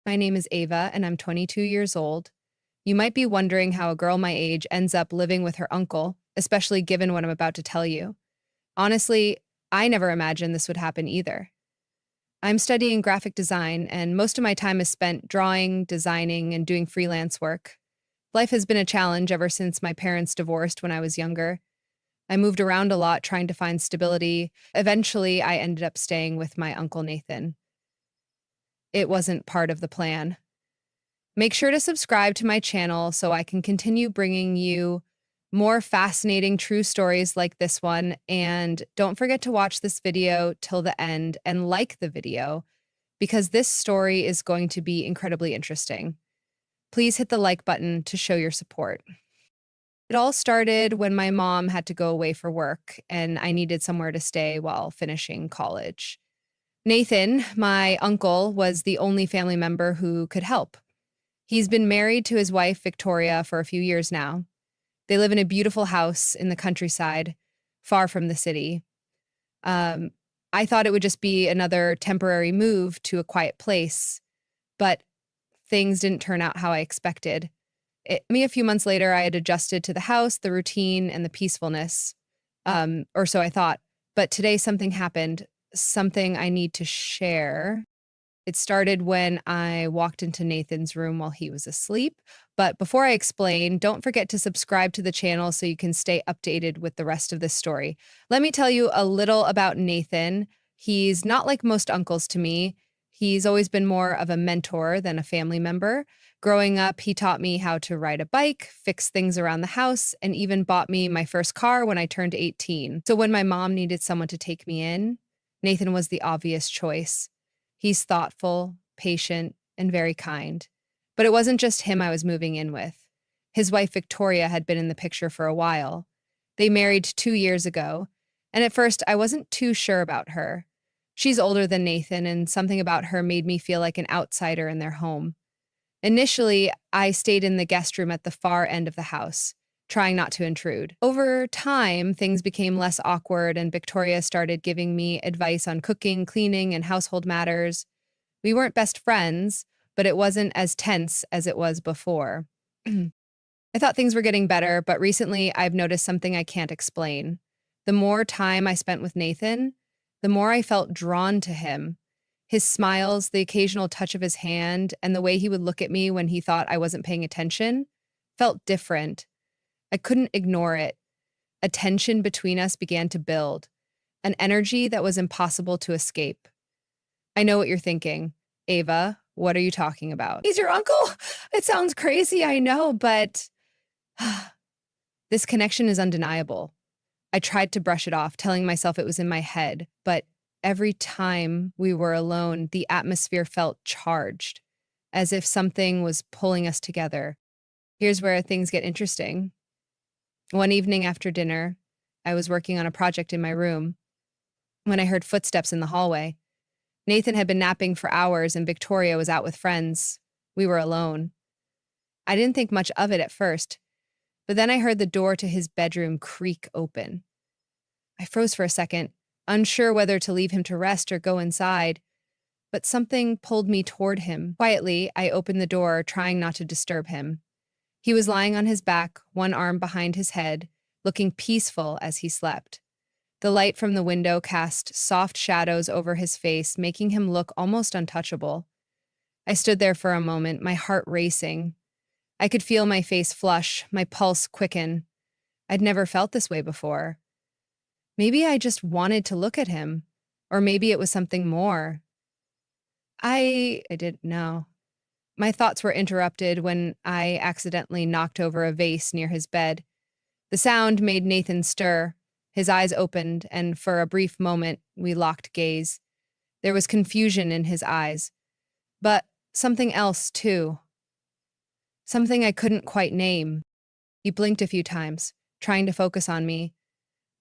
My name is Ava, and I'm 22 years old. You might be wondering how a girl my age ends up living with her uncle, especially given what I'm about to tell you. Honestly, I never imagined this would happen either. I'm studying graphic design, and most of my time is spent drawing, designing, and doing freelance work. Life has been a challenge ever since my parents divorced when I was younger. I moved around a lot trying to find stability. Eventually, I ended up staying with my uncle Nathan. It wasn't part of the plan. Make sure to subscribe to my channel so I can continue bringing you more fascinating true stories like this one. And don't forget to watch this video till the end and like the video because this story is going to be incredibly interesting. Please hit the like button to show your support. It all started when my mom had to go away for work and I needed somewhere to stay while finishing college. Nathan, my uncle, was the only family member who could help. He's been married to his wife, Victoria, for a few years now. They live in a beautiful house in the countryside, far from the city. Um, I thought it would just be another temporary move to a quiet place, but things didn't turn out how I expected. A few months later, I had adjusted to the house, the routine, and the peacefulness, or so I thought. But today something happened, something I need to share. It started when I walked into Nathan's room while he was asleep. But before I explain, don't forget to subscribe to the channel so you can stay updated with the rest of this story. Let me tell you a little about Nathan. He's not like most uncles to me. He's always been more of a mentor than a family member. Growing up, he taught me how to ride a bike, fix things around the house, and even bought me my first car when I turned 18. So when my mom needed someone to take me in, Nathan was the obvious choice. He's thoughtful, patient, and very kind. But it wasn't just him I was moving in with. His wife, Victoria, had been in the picture for a while. They married 2 years ago, and at first I wasn't too sure about her. She's older than Nathan, and something about her made me feel like an outsider in their home. Initially, I stayed in the guest room at the far end of the house, trying not to intrude. Over time, things became less awkward, and Victoria started giving me advice on cooking, cleaning, and household matters. We weren't best friends, but it wasn't as tense as it was before. I thought things were getting better, but recently I've noticed something I can't explain. The more time I spent with Nathan, the more I felt drawn to him. His smiles, the occasional touch of his hand, and the way he would look at me when he thought I wasn't paying attention felt different. I couldn't ignore it. A tension between us began to build, an energy that was impossible to escape. I know what you're thinking. Ava, what are you talking about? He's your uncle? It sounds crazy, I know, but this connection is undeniable. I tried to brush it off, telling myself it was in my head, but every time we were alone, the atmosphere felt charged, as if something was pulling us together. Here's where things get interesting. One evening after dinner, I was working on a project in my room when I heard footsteps in the hallway. Nathan had been napping for hours and Victoria was out with friends. We were alone. I didn't think much of it at first, but then I heard the door to his bedroom creak open. I froze for a second, unsure whether to leave him to rest or go inside, but something pulled me toward him. Quietly, I opened the door, trying not to disturb him. He was lying on his back, one arm behind his head, looking peaceful as he slept. The light from the window cast soft shadows over his face, making him look almost untouchable. I stood there for a moment, my heart racing. I could feel my face flush, my pulse quicken. I'd never felt this way before. Maybe I just wanted to look at him, or maybe it was something more. I didn't know. My thoughts were interrupted when I accidentally knocked over a vase near his bed. The sound made Nathan stir. His eyes opened, and for a brief moment, we locked gaze. There was confusion in his eyes, but something else, too. Something I couldn't quite name. He blinked a few times, trying to focus on me,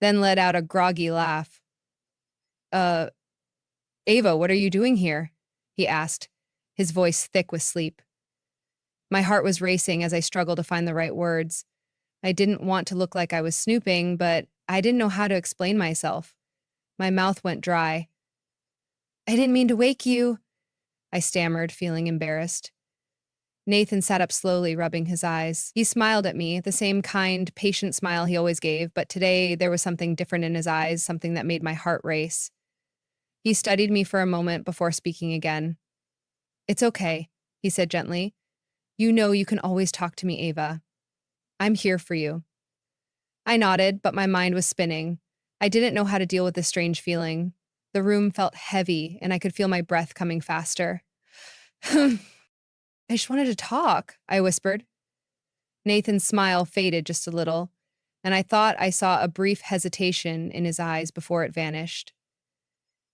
then let out a groggy laugh. Ava, what are you doing here? He asked, his voice thick with sleep. My heart was racing as I struggled to find the right words. I didn't want to look like I was snooping, but I didn't know how to explain myself. My mouth went dry. I didn't mean to wake you. I stammered, feeling embarrassed. Nathan sat up slowly, rubbing his eyes. He smiled at me, the same kind, patient smile he always gave, but today there was something different in his eyes, something that made my heart race. He studied me for a moment before speaking again. "It's okay," he said gently. "You know you can always talk to me, Ava. I'm here for you." I nodded, but my mind was spinning. I didn't know how to deal with this strange feeling. The room felt heavy, and I could feel my breath coming faster. "I just wanted to talk," I whispered. Nathan's smile faded just a little, and I thought I saw a brief hesitation in his eyes before it vanished.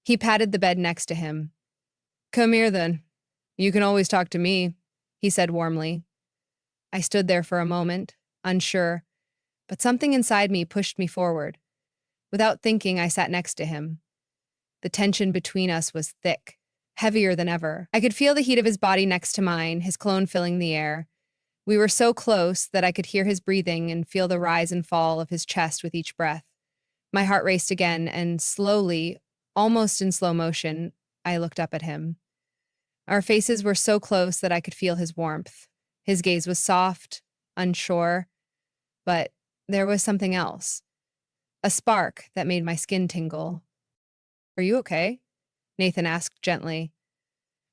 He patted the bed next to him. "Come here, then. You can always talk to me," he said warmly. I stood there for a moment, unsure, but something inside me pushed me forward. Without thinking, I sat next to him. The tension between us was thick, heavier than ever. I could feel the heat of his body next to mine, his cologne filling the air. We were so close that I could hear his breathing and feel the rise and fall of his chest with each breath. My heart raced again, and slowly, almost in slow motion, I looked up at him. Our faces were so close that I could feel his warmth. His gaze was soft, unsure, but there was something else. A spark that made my skin tingle. "Are you okay?" Nathan asked gently.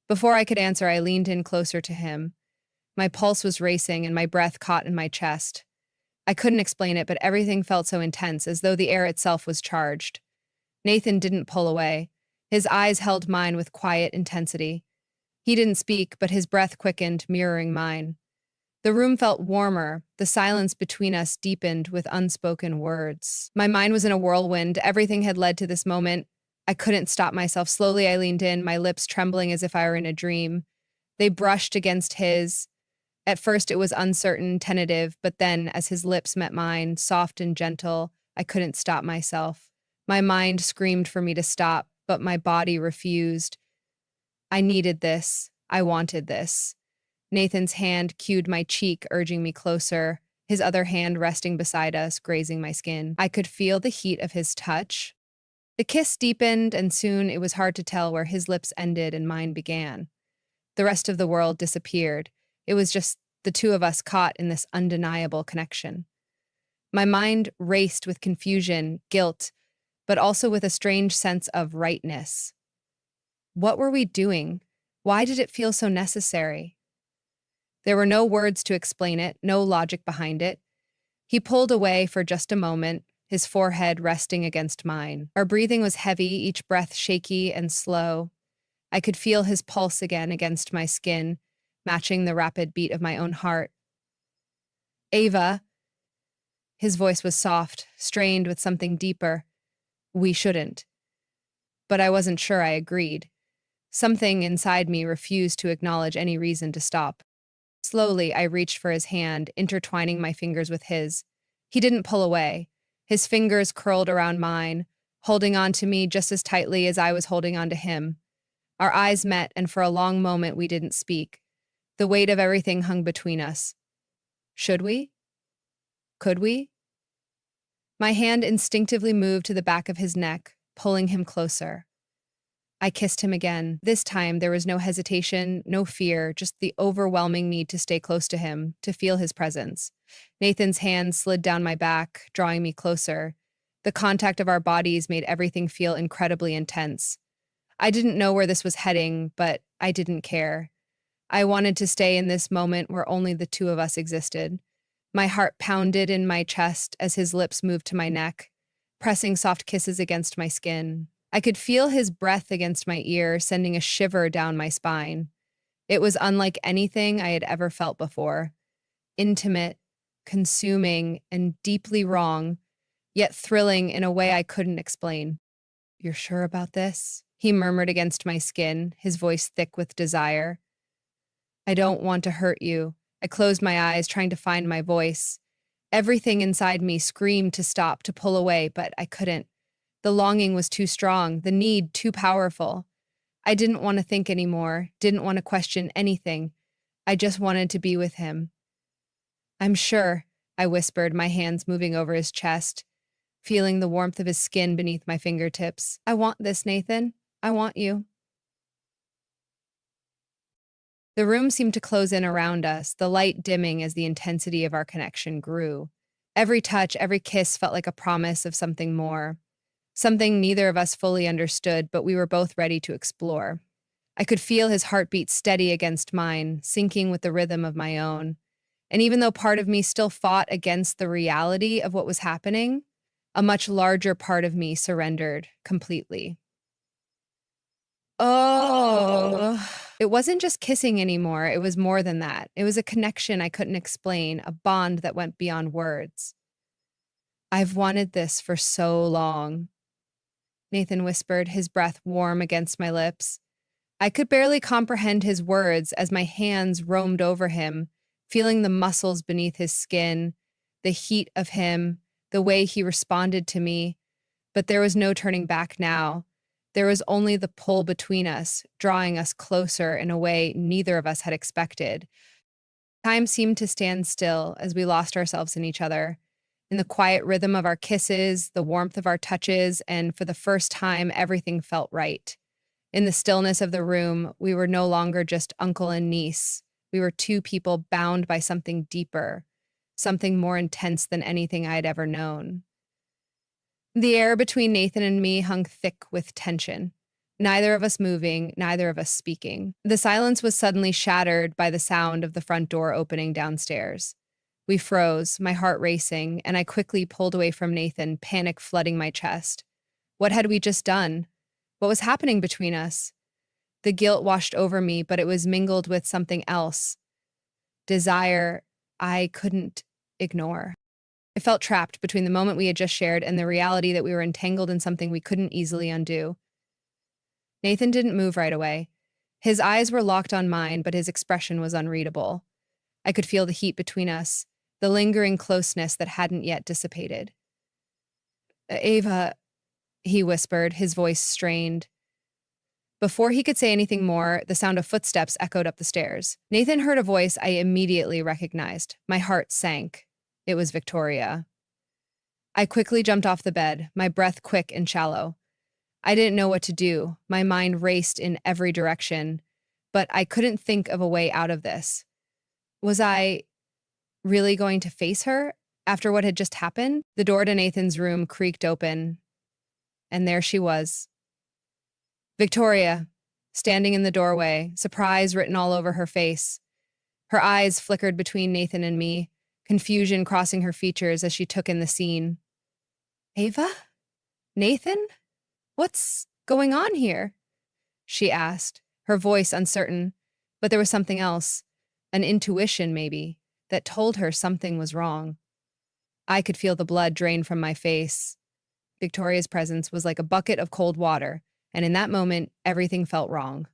Before I could answer, I leaned in closer to him. My pulse was racing and my breath caught in my chest. I couldn't explain it, but everything felt so intense, as though the air itself was charged. Nathan didn't pull away. His eyes held mine with quiet intensity. He didn't speak, but his breath quickened, mirroring mine. The room felt warmer. The silence between us deepened with unspoken words. My mind was in a whirlwind. Everything had led to this moment. I couldn't stop myself. Slowly, I leaned in, my lips trembling as if I were in a dream. They brushed against his. At first, it was uncertain, tentative, but then, as his lips met mine, soft and gentle, I couldn't stop myself. My mind screamed for me to stop, but my body refused. I needed this. I wanted this. Nathan's hand cued my cheek, urging me closer, his other hand resting beside us, grazing my skin. I could feel the heat of his touch. The kiss deepened, and soon it was hard to tell where his lips ended and mine began. The rest of the world disappeared. It was just the two of us caught in this undeniable connection. My mind raced with confusion, guilt, but also with a strange sense of rightness. What were we doing? Why did it feel so necessary? There were no words to explain it, no logic behind it. He pulled away for just a moment, his forehead resting against mine. Our breathing was heavy, each breath shaky and slow. I could feel his pulse again against my skin, matching the rapid beat of my own heart. "Ava," his voice was soft, strained with something deeper. "We shouldn't." But I wasn't sure I agreed. Something inside me refused to acknowledge any reason to stop. Slowly, I reached for his hand, intertwining my fingers with his. He didn't pull away. His fingers curled around mine, holding on to me just as tightly as I was holding on to him. Our eyes met, and for a long moment we didn't speak. The weight of everything hung between us. Should we? Could we? My hand instinctively moved to the back of his neck, pulling him closer. I kissed him again. This time there was no hesitation, no fear, just the overwhelming need to stay close to him, to feel his presence. Nathan's hand slid down my back, drawing me closer. The contact of our bodies made everything feel incredibly intense. I didn't know where this was heading, but I didn't care. I wanted to stay in this moment where only the two of us existed. My heart pounded in my chest as his lips moved to my neck, pressing soft kisses against my skin. I could feel his breath against my ear, sending a shiver down my spine. It was unlike anything I had ever felt before. Intimate, consuming, and deeply wrong, yet thrilling in a way I couldn't explain. "You're sure about this?" he murmured against my skin, his voice thick with desire. "I don't want to hurt you." I closed my eyes, trying to find my voice. Everything inside me screamed to stop, to pull away, but I couldn't. The longing was too strong, the need too powerful. I didn't want to think anymore, didn't want to question anything. I just wanted to be with him. "I'm sure," I whispered, my hands moving over his chest, feeling the warmth of his skin beneath my fingertips. "I want this, Nathan. I want you." The room seemed to close in around us, the light dimming as the intensity of our connection grew. Every touch, every kiss felt like a promise of something more, something neither of us fully understood, but we were both ready to explore. I could feel his heartbeat steady against mine, syncing with the rhythm of my own. And even though part of me still fought against the reality of what was happening, a much larger part of me surrendered completely. Oh, it wasn't just kissing anymore. It was more than that. It was a connection I couldn't explain, a bond that went beyond words. I've wanted this for so long, Nathan whispered, his breath warm against my lips. I could barely comprehend his words as my hands roamed over him, feeling the muscles beneath his skin, the heat of him, the way he responded to me. But there was no turning back now. There was only the pull between us, drawing us closer in a way neither of us had expected. Time seemed to stand still as we lost ourselves in each other, in the quiet rhythm of our kisses, the warmth of our touches, and for the first time, everything felt right. In the stillness of the room, we were no longer just uncle and niece. We were two people bound by something deeper, something more intense than anything I had ever known. The air between Nathan and me hung thick with tension. Neither of us moving, neither of us speaking. The silence was suddenly shattered by the sound of the front door opening downstairs. We froze, my heart racing, and I quickly pulled away from Nathan, panic flooding my chest. What had we just done? What was happening between us? The guilt washed over me, but it was mingled with something else. Desire I couldn't ignore. I felt trapped between the moment we had just shared and the reality that we were entangled in something we couldn't easily undo. Nathan didn't move right away. His eyes were locked on mine, but his expression was unreadable. I could feel the heat between us, the lingering closeness that hadn't yet dissipated. Ava, he whispered, his voice strained. Before he could say anything more, the sound of footsteps echoed up the stairs. Nathan heard a voice I immediately recognized. My heart sank. It was Victoria. I quickly jumped off the bed, my breath quick and shallow. I didn't know what to do. My mind raced in every direction, but I couldn't think of a way out of this. Was I really going to face her after what had just happened? The door to Nathan's room creaked open, and there she was. Victoria, standing in the doorway, surprise written all over her face. Her eyes flickered between Nathan and me, confusion crossing her features as she took in the scene. Ava? Nathan? What's going on here? She asked, her voice uncertain, but there was something else, an intuition maybe, that told her something was wrong. I could feel the blood drain from my face. Victoria's presence was like a bucket of cold water, and in that moment, everything felt wrong.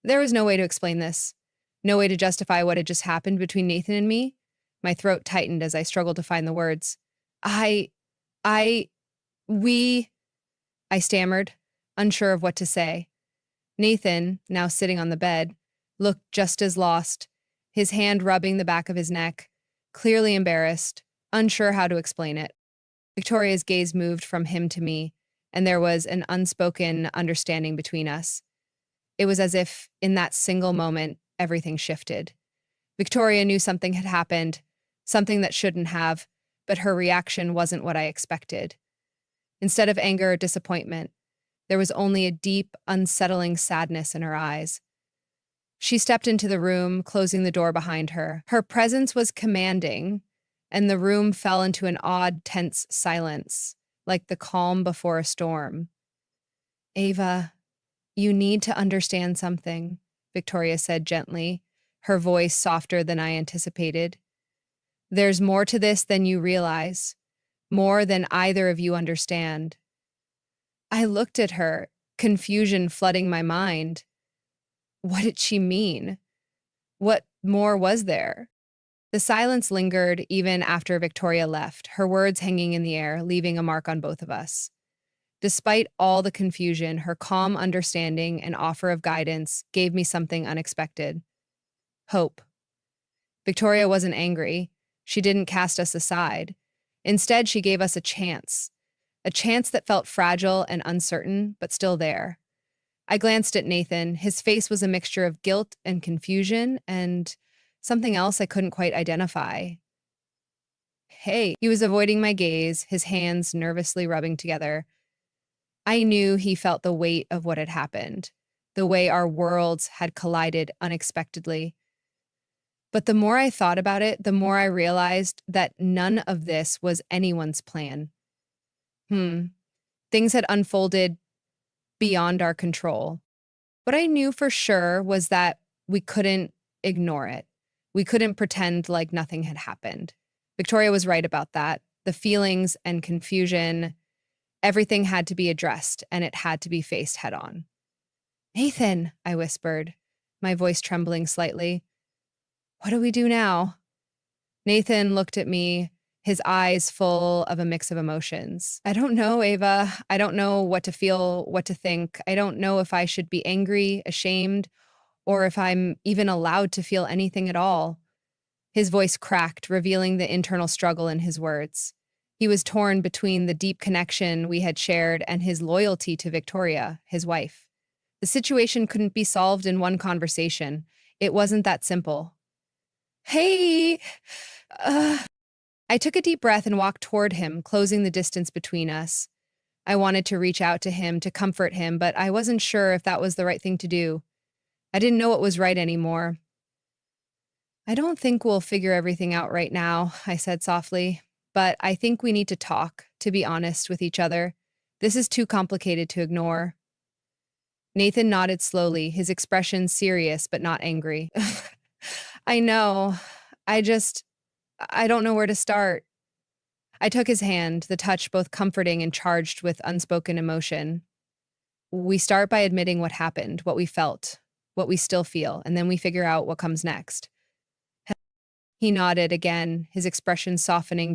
There was no way to explain this, no way to justify what had just happened between Nathan and me. My throat tightened as I struggled to find the words. We, I stammered, unsure of what to say. Nathan, now sitting on the bed, looked just as lost, his hand rubbing the back of his neck, clearly embarrassed, unsure how to explain it. Victoria's gaze moved from him to me, and there was an unspoken understanding between us. It was as if, in that single moment, everything shifted. Victoria knew something had happened, something that shouldn't have, but her reaction wasn't what I expected. Instead of anger or disappointment, there was only a deep, unsettling sadness in her eyes. She stepped into the room, closing the door behind her. Her presence was commanding, and the room fell into an odd, tense silence, like the calm before a storm. Ava, you need to understand something, Victoria said gently, her voice softer than I anticipated. There's more to this than you realize, more than either of you understand. I looked at her, confusion flooding my mind. What did she mean? What more was there? The silence lingered even after Victoria left, her words hanging in the air, leaving a mark on both of us. Despite all the confusion, her calm understanding and offer of guidance gave me something unexpected. Hope. Victoria wasn't angry. She didn't cast us aside. Instead, she gave us a chance that felt fragile and uncertain, but still there. I glanced at Nathan. His face was a mixture of guilt and confusion and something else I couldn't quite identify. Hey, he was avoiding my gaze, his hands nervously rubbing together. I knew he felt the weight of what had happened, the way our worlds had collided unexpectedly. But the more I thought about it, the more I realized that none of this was anyone's plan. Hmm. Things had unfolded beyond our control. What I knew for sure was that we couldn't ignore it. We couldn't pretend like nothing had happened. Victoria was right about that. The feelings and confusion, everything had to be addressed and it had to be faced head on. Nathan, I whispered, my voice trembling slightly. What do we do now? Nathan looked at me, his eyes full of a mix of emotions. I don't know, Ava. I don't know what to feel, what to think. I don't know if I should be angry, ashamed, or if I'm even allowed to feel anything at all. His voice cracked, revealing the internal struggle in his words. He was torn between the deep connection we had shared and his loyalty to Victoria, his wife. The situation couldn't be solved in one conversation. It wasn't that simple. Hey! Uh, I took a deep breath and walked toward him, closing the distance between us. I wanted to reach out to him, to comfort him, but I wasn't sure if that was the right thing to do. I didn't know what was right anymore. I don't think we'll figure everything out right now, I said softly, but I think we need to talk, to be honest with each other. This is too complicated to ignore. Nathan nodded slowly, his expression serious but not angry. I know. I don't know where to start. I took his hand, the touch both comforting and charged with unspoken emotion. We start by admitting what happened, what we felt, what we still feel, and then we figure out what comes next. He nodded again, his expression softening